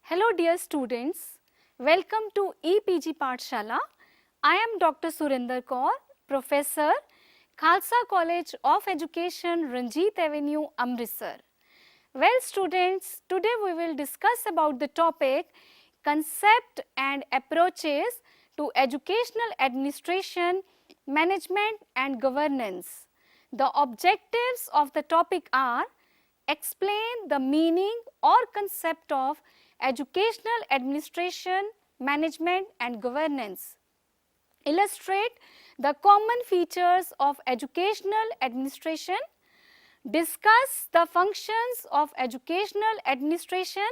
Hello dear students, welcome to EPG Pathshala. I am Dr. Surinder Kaur, Professor, Khalsa College of Education, Ranjit Avenue, Amritsar. Well students, today we will discuss about the topic concept and approaches to educational administration, management and governance. The objectives of the topic are explain the meaning or concept of educational administration, management and governance. Illustrate the common features of educational administration. Discuss the functions of educational administration.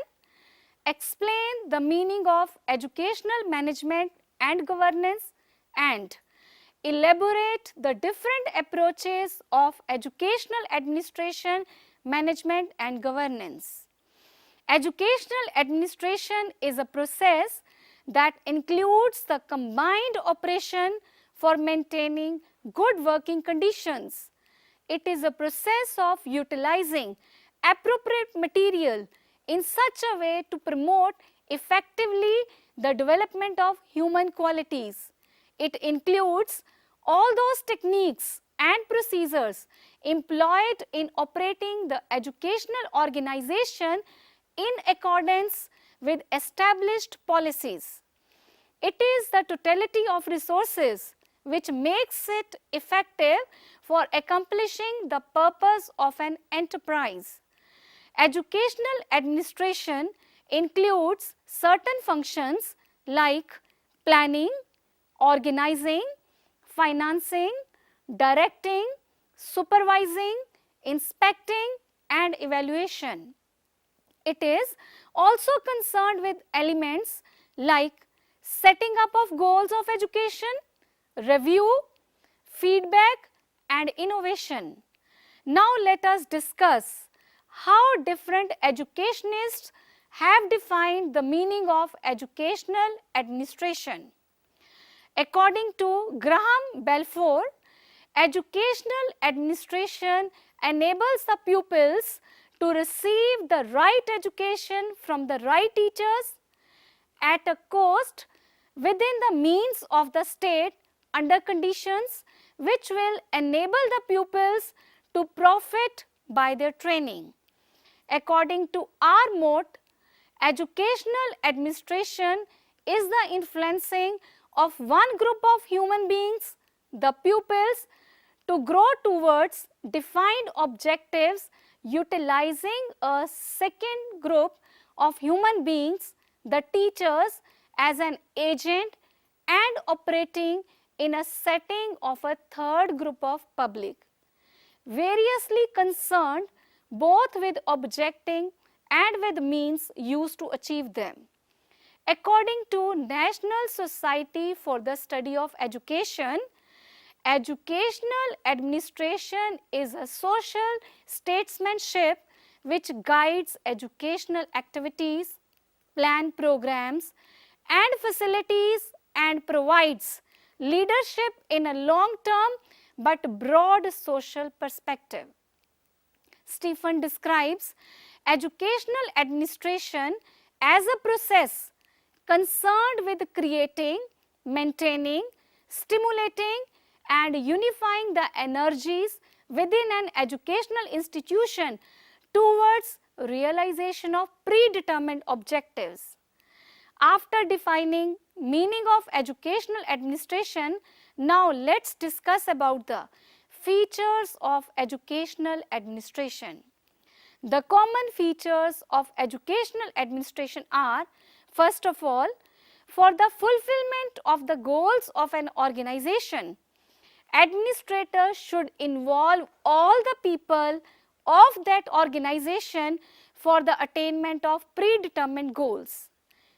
Explain the meaning of educational management and governance, and elaborate the different approaches of educational administration, management and governance. Educational administration is a process that includes the combined operation for maintaining good working conditions. It is a process of utilizing appropriate material in such a way to promote effectively the development of human qualities. It includes all those techniques and procedures employed in operating the educational organization in accordance with established policies. It is the totality of resources which makes it effective for accomplishing the purpose of an enterprise. Educational administration includes certain functions like planning, organizing, financing, directing, supervising, inspecting and evaluation. It is also concerned with elements like setting up of goals of education, review, feedback and innovation. Now let us discuss how different educationists have defined the meaning of educational administration. According to Graham Balfour, educational administration enables the pupils to receive the right education from the right teachers at a cost within the means of the state under conditions which will enable the pupils to profit by their training. According to R. Mote, educational administration is the influencing of one group of human beings, the pupils, to grow towards defined objectives utilizing a second group of human beings, the teachers, as an agent and operating in a setting of a third group of public, variously concerned both with objecting and with means used to achieve them. According to National Society for the Study of Education, educational administration is a social statesmanship which guides educational activities, plan programs and facilities and provides leadership in a long-term but broad social perspective. Stephen describes educational administration as a process concerned with creating, maintaining, stimulating and unifying the energies within an educational institution towards realization of predetermined objectives. After defining meaning of educational administration, now let's discuss about the features of educational administration. The common features of educational administration are, first of all, for the fulfillment of the goals of an organization, administrators should involve all the people of that organization for the attainment of predetermined goals.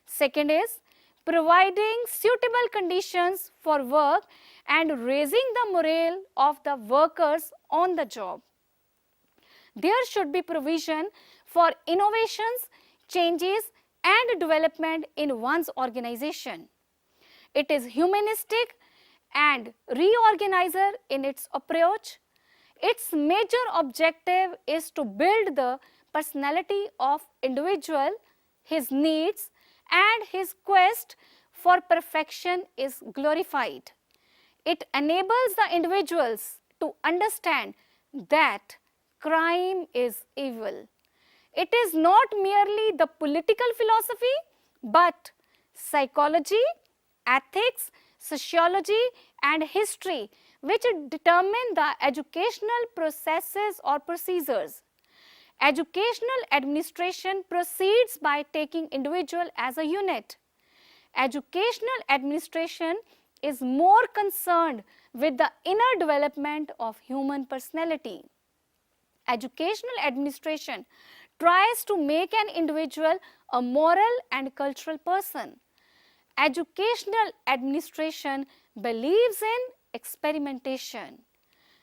Second is providing suitable conditions for work and raising the morale of the workers on the job. There should be provision for innovations, changes and development in one's organization. It is humanistic and reorganizer in its approach. Its major objective is to build the personality of individual, his needs, and his quest for perfection is glorified. It enables the individuals to understand that crime is evil. It is not merely the political philosophy, but psychology, ethics, sociology, and history which determine the educational processes or procedures. Educational administration proceeds by taking individual as a unit. Educational administration is more concerned with the inner development of human personality. Educational administration tries to make an individual a moral and cultural person. Educational administration believes in experimentation.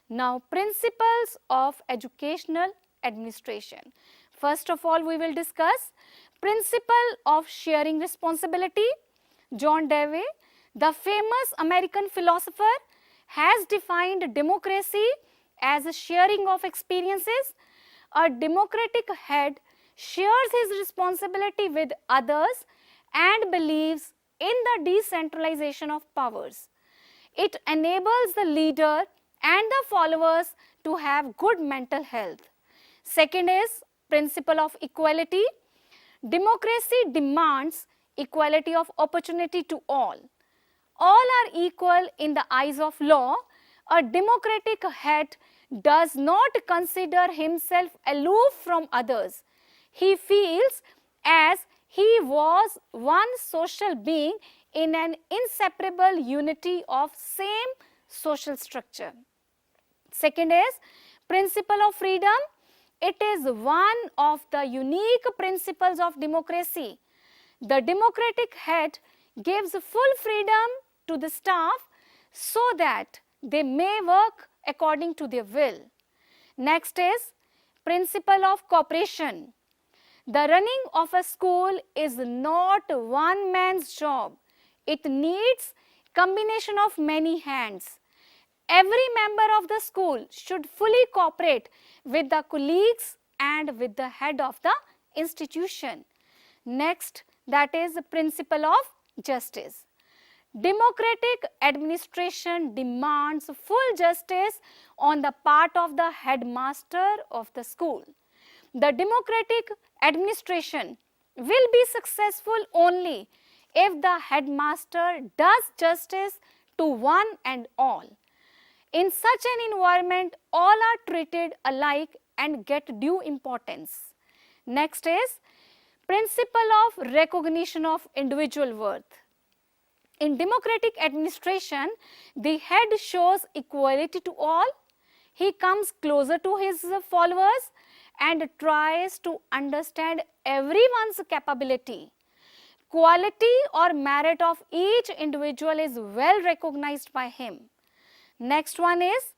Now, principles of educational administration. First of all, we will discuss principle of sharing responsibility. John Dewey, the famous American philosopher, has defined democracy as a sharing of experiences. A democratic head shares his responsibility with others and believes in the decentralization of powers. It enables the leader and the followers to have good mental health. Second is principle of equality. Democracy demands equality of opportunity to all. All are equal in the eyes of law. A democratic head does not consider himself aloof from others. He feels as he was one social being in an inseparable unity of same social structure. Second is principle of freedom. It is one of the unique principles of democracy. The democratic head gives full freedom to the staff so that they may work according to their will. Next is principle of cooperation. The running of a school is not one man's job. It needs combination of many hands. Every member of the school should fully cooperate with the colleagues and with the head of the institution. Next, that is the principle of justice. Democratic administration demands full justice on the part of the headmaster of the school. The democratic administration will be successful only if the headmaster does justice to one and all. In such an environment, all are treated alike and get due importance. Next is principle of recognition of individual worth. In democratic administration, the head shows equality to all. He comes closer to his followers and tries to understand everyone's capability. Quality or merit of each individual is well recognized by him. Next one is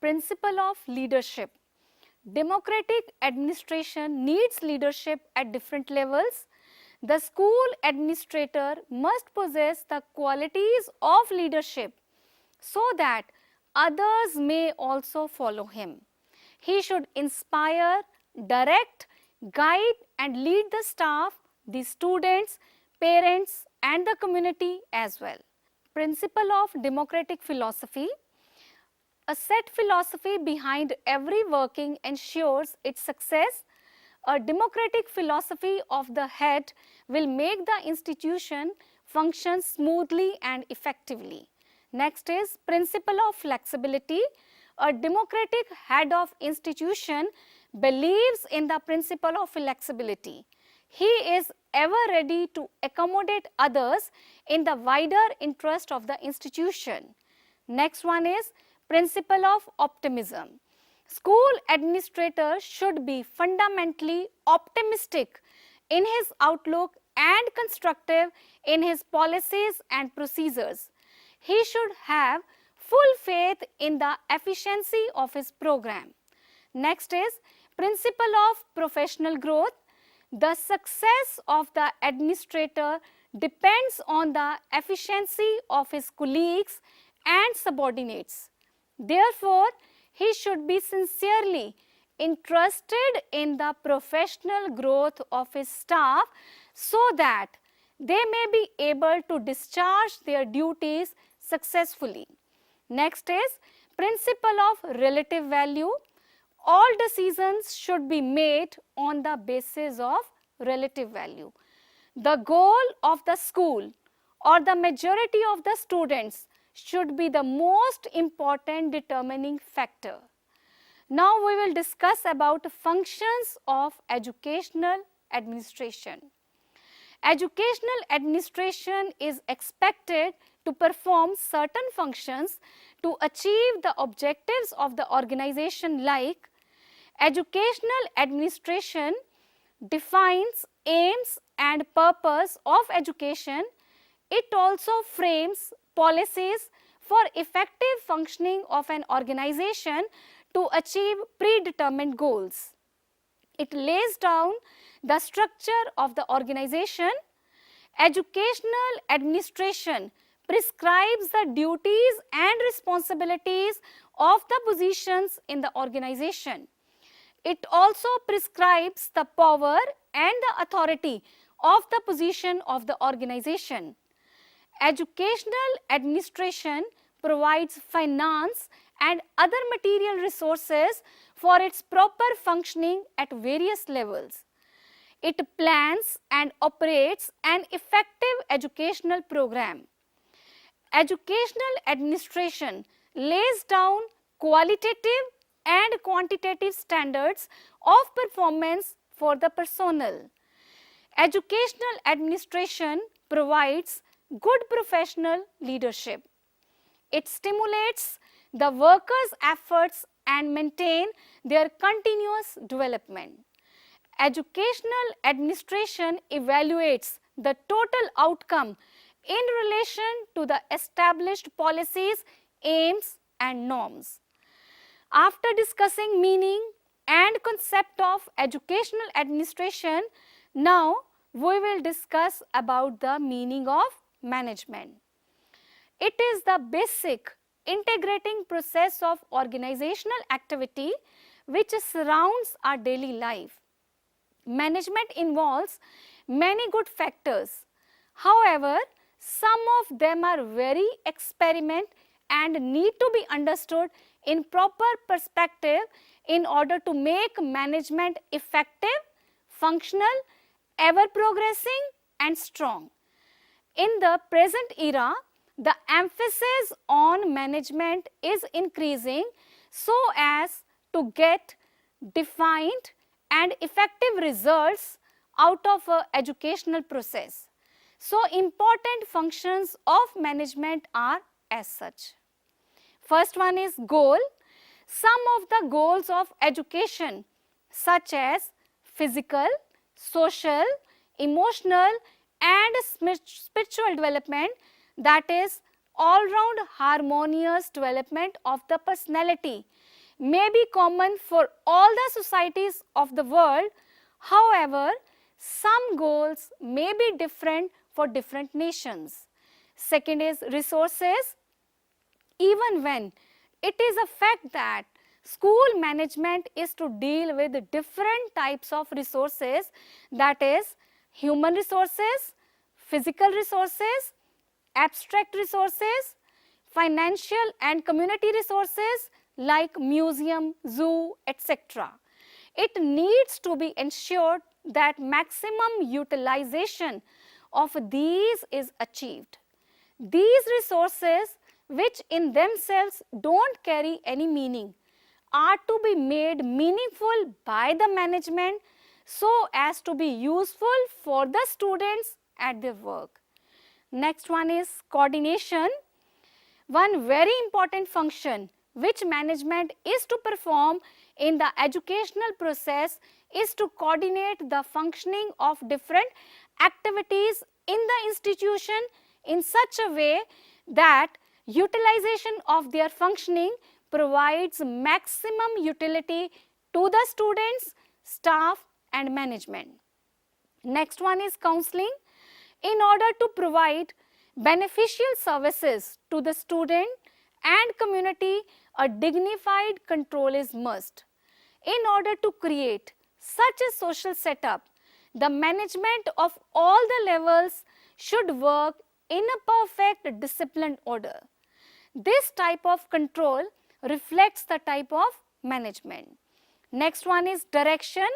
principle of leadership. Democratic administration needs leadership at different levels. The school administrator must possess the qualities of leadership so that others may also follow him. He should inspire, direct, guide and lead the staff, the students, parents and the community as well. Principle of democratic philosophy. A set philosophy behind every working ensures its success. A democratic philosophy of the head will make the institution function smoothly and effectively. Next is principle of flexibility. A democratic head of institution believes in the principle of flexibility. He is ever ready to accommodate others in the wider interest of the institution. Next one is principle of optimism. School administrators should be fundamentally optimistic in his outlook and constructive in his policies and procedures. He should have full faith in the efficiency of his program. Next is principle of professional growth. The success of the administrator depends on the efficiency of his colleagues and subordinates. Therefore, he should be sincerely interested in the professional growth of his staff so that they may be able to discharge their duties successfully. Next is principle of relative value. All decisions should be made on the basis of relative value. The goal of the school or the majority of the students should be the most important determining factor. Now we will discuss about functions of educational administration. Educational administration is expected to perform certain functions to achieve the objectives of the organization, like educational administration defines aims and purpose of education. It also frames policies for effective functioning of an organization to achieve predetermined goals. It lays down the structure of the organization. Educational administration prescribes the duties and responsibilities of the positions in the organization. It also prescribes the power and the authority of the position of the organization. Educational administration provides finance and other material resources for its proper functioning at various levels. It plans and operates an effective educational program. Educational administration lays down qualitative and quantitative standards of performance for the personnel. Educational administration provides good professional leadership. It stimulates the workers' efforts and maintain their continuous development. Educational administration evaluates the total outcome in relation to the established policies, aims and norms. After discussing meaning and concept of educational administration, now we will discuss about the meaning of management. It is the basic integrating process of organizational activity which surrounds our daily life. Management involves many good factors. However, some of them are very experiment and need to be understood in proper perspective in order to make management effective, functional, ever progressing and strong. In the present era, the emphasis on management is increasing so as to get defined and effective results out of an educational process. So, important functions of management are as such. First one is goal. Some of the goals of education such as physical, social, emotional and spiritual development, that is all-round harmonious development of the personality, may be common for all the societies of the world. However, some goals may be different for different nations. Second is resources. Even when it is a fact that school management is to deal with different types of resources, that is human resources, physical resources, abstract resources, financial and community resources like museum, zoo, etc. It needs to be ensured that maximum utilization of these is achieved. These resources, which in themselves don't carry any meaning, are to be made meaningful by the management so as to be useful for the students at their work. Next one is coordination. One very important function which management is to perform in the educational process is to coordinate the functioning of different activities in the institution in such a way that utilization of their functioning provides maximum utility to the students, staff and management. Next one is counseling. In order to provide beneficial services to the student and community, a dignified control is must. In order to create such a social setup The management of all the levels should work in a perfect disciplined order. This type of control reflects the type of management. Next one is direction.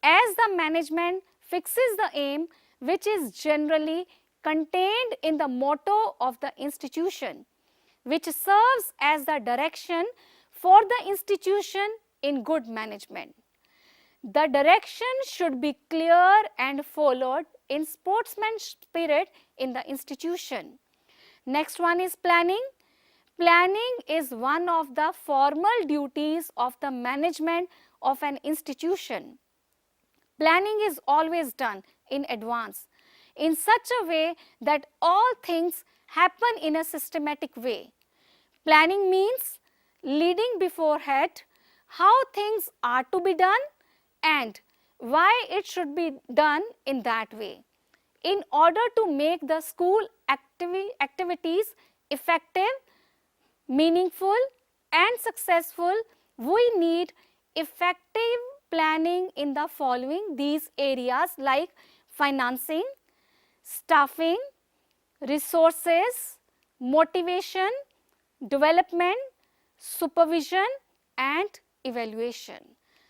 As the management fixes the aim, which is generally contained in the motto of the institution, which serves as the direction for the institution in good management. The direction should be clear and followed in sportsman spirit in the institution. Next one is planning. Planning is one of the formal duties of the management of an institution. Planning is always done in advance in such a way that all things happen in a systematic way. Planning means leading beforehand how things are to be done and why it should be done in that way. In order to make the school activities effective, meaningful and successful, we need effective planning in the following these areas like financing, staffing, resources, motivation, development, supervision and evaluation.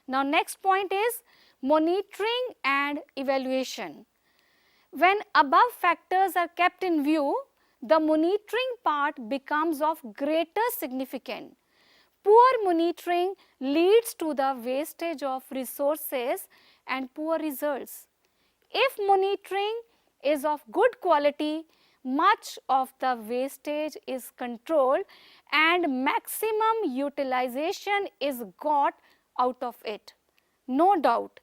Now next point is monitoring and evaluation. When above factors are kept in view, the monitoring part becomes of greater significance. Poor monitoring leads to the wastage of resources and poor results. If monitoring is of good quality, much of the wastage is controlled and maximum utilization is got out of it. No doubt,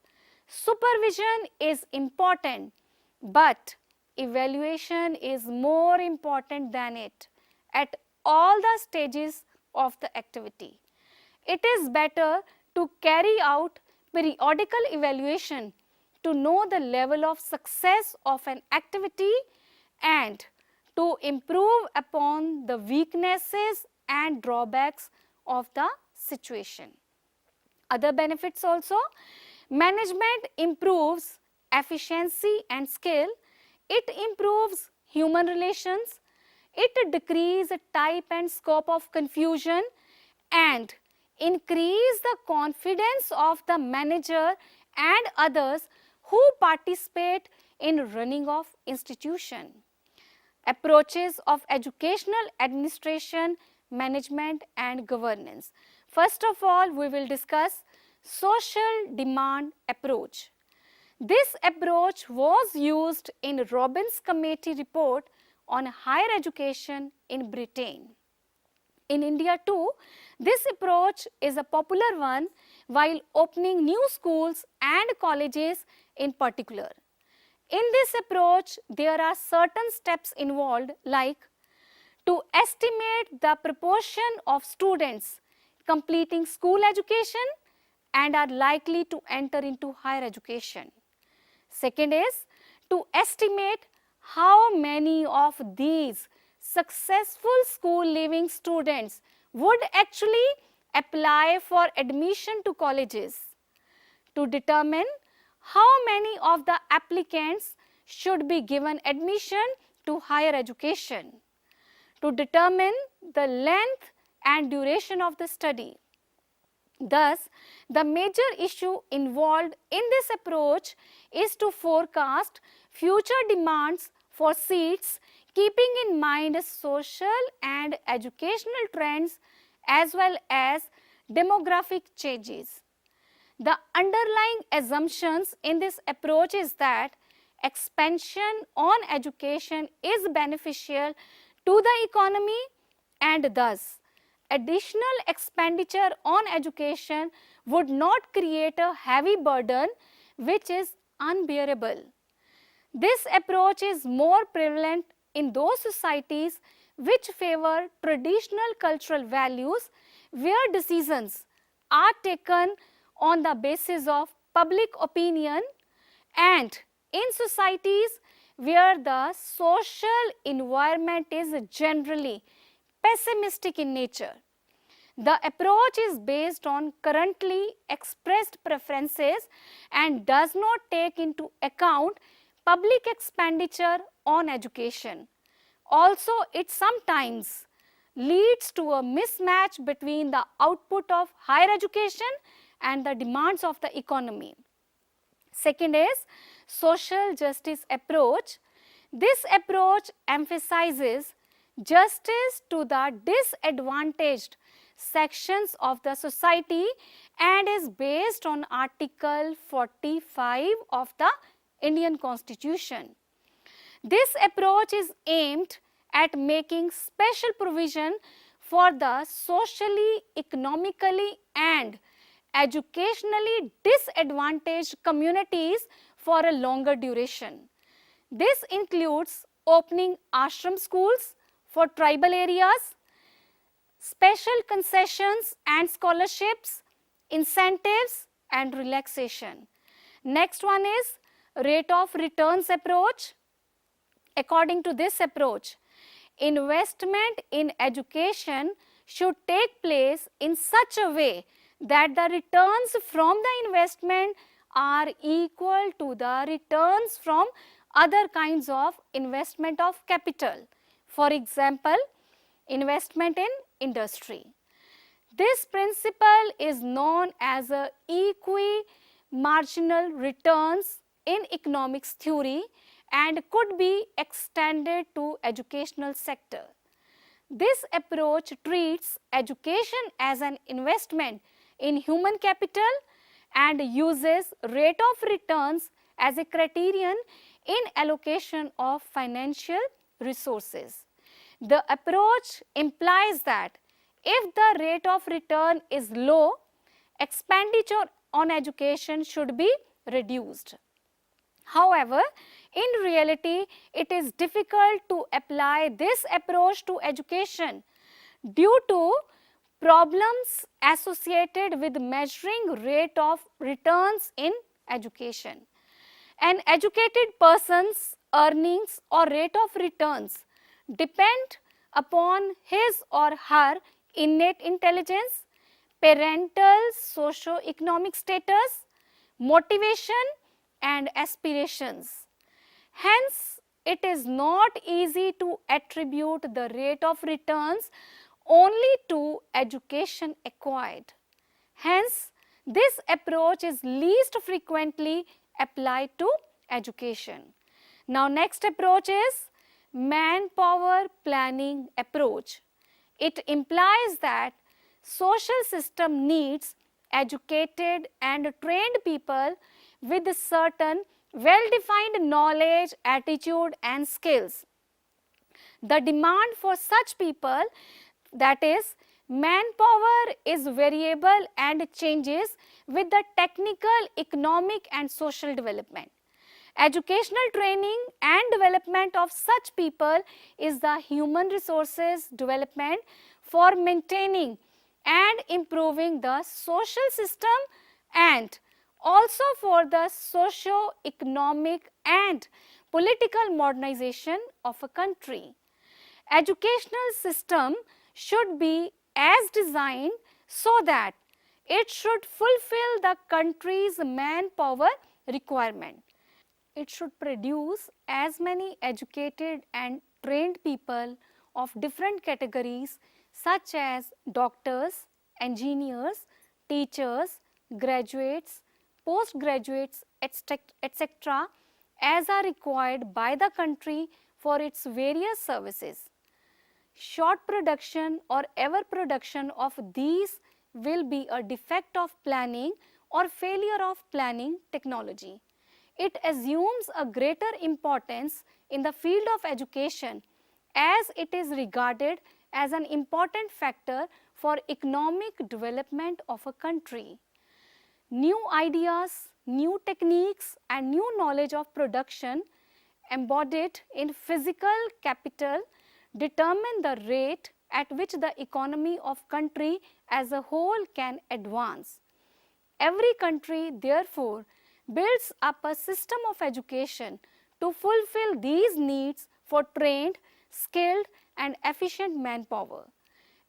supervision is important, but evaluation is more important than it at all the stages of the activity. It is better to carry out periodical evaluation to know the level of success of an activity and to improve upon the weaknesses and drawbacks of the situation. Other benefits also, management improves efficiency and skill, it improves human relations, it decreases type and scope of confusion and increase the confidence of the manager and others who participate in running of institution. Approaches of educational administration, management and governance. First of all, we will discuss social demand approach. This approach was used in Robbins Committee report on higher education in Britain. In India too, this approach is a popular one while opening new schools and colleges in particular. In this approach, there are certain steps involved like to estimate the proportion of students completing school education and are likely to enter into higher education. Second is to estimate how many of these successful school leaving students would actually apply for admission to colleges. To determine how many of the applicants should be given admission to higher education. To determine the length and duration of the study. Thus, the major issue involved in this approach is to forecast future demands for seats, keeping in mind social and educational trends as well as demographic changes. The underlying assumptions in this approach is that expansion on education is beneficial to the economy and thus additional expenditure on education would not create a heavy burden which is unbearable. This approach is more prevalent in those societies which favor traditional cultural values where decisions are taken on the basis of public opinion and in societies where the social environment is generally pessimistic in nature. The approach is based on currently expressed preferences and does not take into account public expenditure on education. Also, it sometimes leads to a mismatch between the output of higher education and the demands of the economy. Second is social justice approach. This approach emphasizes justice to the disadvantaged sections of the society and is based on Article 45 of the Indian Constitution. This approach is aimed at making special provision for the socially, economically and educationally disadvantaged communities for a longer duration. This includes opening ashram schools for tribal areas, special concessions and scholarships, incentives and relaxation. Next one is rate of returns approach. According to this approach, investment in education should take place in such a way that the returns from the investment are equal to the returns from other kinds of investment of capital. For example, investment in industry. This principle is known as a equi-marginal returns in economics theory and could be extended to educational sector. This approach treats education as an investment in human capital and uses rate of returns as a criterion in allocation of financial resources. The approach implies that if the rate of return is low, expenditure on education should be reduced. However, in reality, it is difficult to apply this approach to education due to problems associated with measuring rate of returns in education. An educated person's earnings or rate of returns depend upon his or her innate intelligence, parental socio-economic status, motivation and aspirations. Hence, it is not easy to attribute the rate of returns only to education acquired. Hence, this approach is least frequently applied to education. Now, next approach is manpower planning approach. It implies that social system needs educated and trained people with certain well-defined knowledge, attitude and skills. The demand for such people, that is, manpower, is variable and changes with the technical, economic and social development. Educational training and development of such people is the human resources development for maintaining and improving the social system and also for the socio-economic and political modernization of a country. Educational system should be as designed so that it should fulfill the country's manpower requirement. It should produce as many educated and trained people of different categories such as doctors, engineers, teachers, graduates, postgraduates, etc. as are required by the country for its various services. Short production or ever production of these will be a defect of planning or failure of planning technology. It assumes a greater importance in the field of education as it is regarded as an important factor for economic development of a country. New ideas, new techniques and new knowledge of production embodied in physical capital determine the rate at which the economy of country as a whole can advance. Every country therefore builds up a system of education to fulfill these needs for trained, skilled and efficient manpower.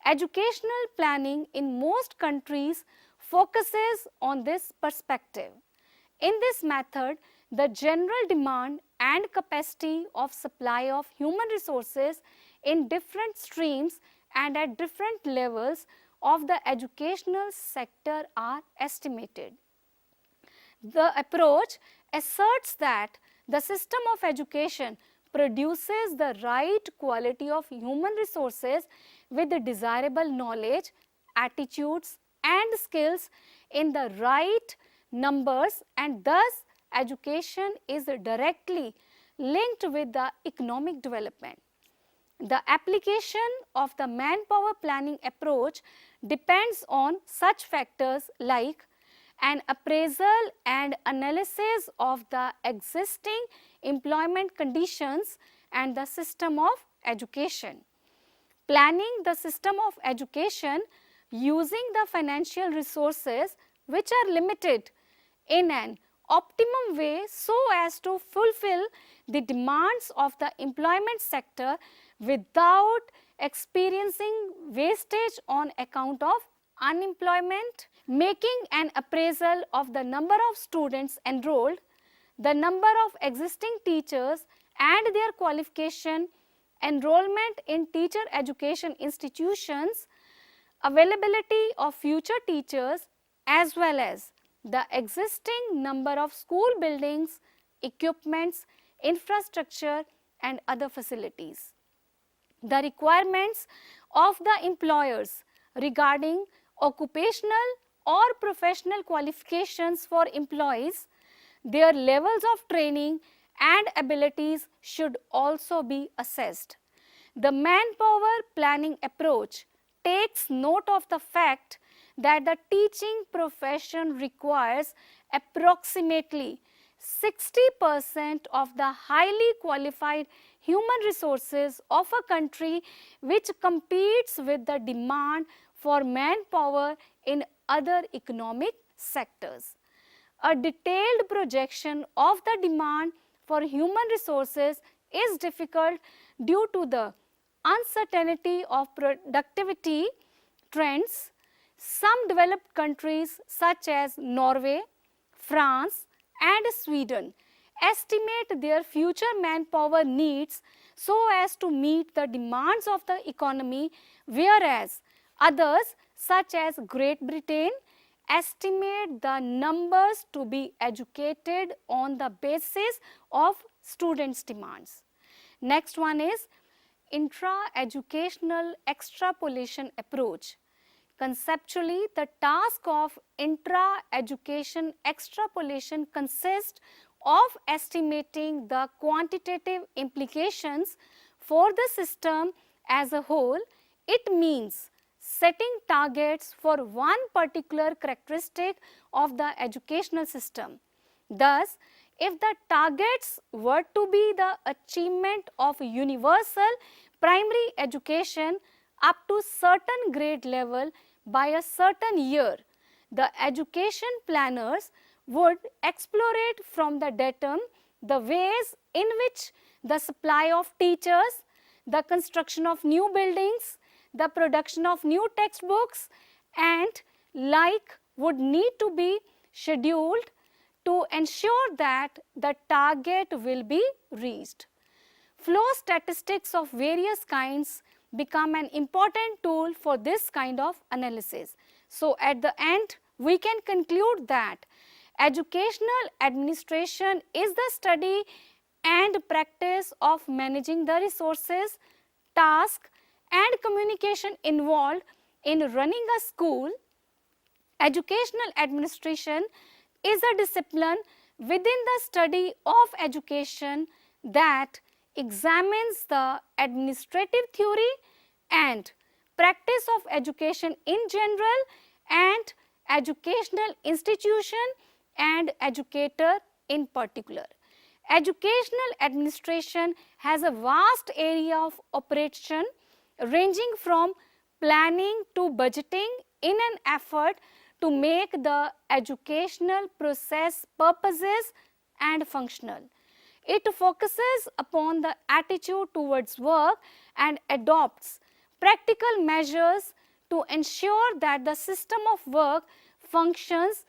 Educational planning in most countries focuses on this perspective. In this method, the general demand and capacity of supply of human resources in different streams and at different levels of the educational sector are estimated. The approach asserts that the system of education produces the right quality of human resources with the desirable knowledge, attitudes and skills in the right numbers, and thus education is directly linked with the economic development. The application of the manpower planning approach depends on such factors like an appraisal and analysis of the existing employment conditions and the system of education. Planning the system of education using the financial resources which are limited in an optimum way so as to fulfill the demands of the employment sector without experiencing wastage on account of unemployment. Making an appraisal of the number of students enrolled, the number of existing teachers and their qualification, enrollment in teacher education institutions, availability of future teachers as well as the existing number of school buildings, equipments, infrastructure and other facilities. The requirements of the employers regarding occupational or professional qualifications for employees, their levels of training and abilities should also be assessed. The manpower planning approach takes note of the fact that the teaching profession requires approximately 60% of the highly qualified human resources of a country which competes with the demand for manpower in other economic sectors. A detailed projection of the demand for human resources is difficult due to the uncertainty of productivity trends. Some developed countries such as Norway, France and Sweden estimate their future manpower needs so as to meet the demands of the economy, whereas others such as Great Britain estimate the numbers to be educated on the basis of students' demands. Next one is intra-educational extrapolation approach. Conceptually, the task of intra-education extrapolation consists of estimating the quantitative implications for the system as a whole. It means setting targets for one particular characteristic of the educational system. Thus, if the targets were to be the achievement of universal primary education up to certain grade level by a certain year, the education planners would explorate from the datum the ways in which the supply of teachers, the construction of new buildings, the production of new textbooks and like would need to be scheduled to ensure that the target will be reached. Flow statistics of various kinds become an important tool for this kind of analysis. So, at the end we can conclude that educational administration is the study and practice of managing the resources, task and communication involved in running a school. Educational administration is a discipline within the study of education that examines the administrative theory and practice of education in general and educational institution and educator in particular. Educational administration has a vast area of operation ranging from planning to budgeting in an effort to make the educational process purposive and functional. It focuses upon the attitude towards work and adopts practical measures to ensure that the system of work functions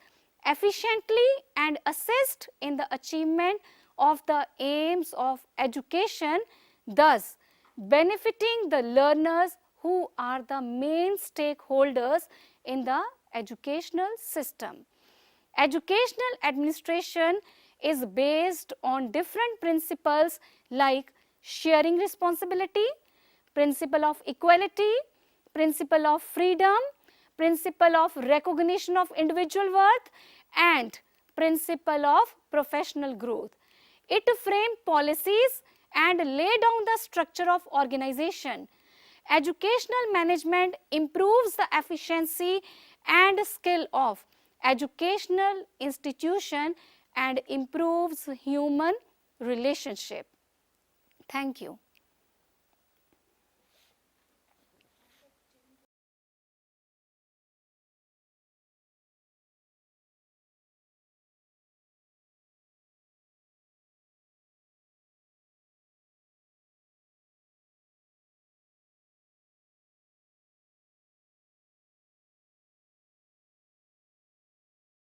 efficiently and assist in the achievement of the aims of education, thus benefiting the learners who are the main stakeholders in the educational system. Educational administration is based on different principles like sharing responsibility, principle of equality, principle of freedom, principle of recognition of individual worth, and principle of professional growth. It frames policies and lay down the structure of organization. Educational management improves the efficiency and skill of educational institution and improves human relationship. Thank you.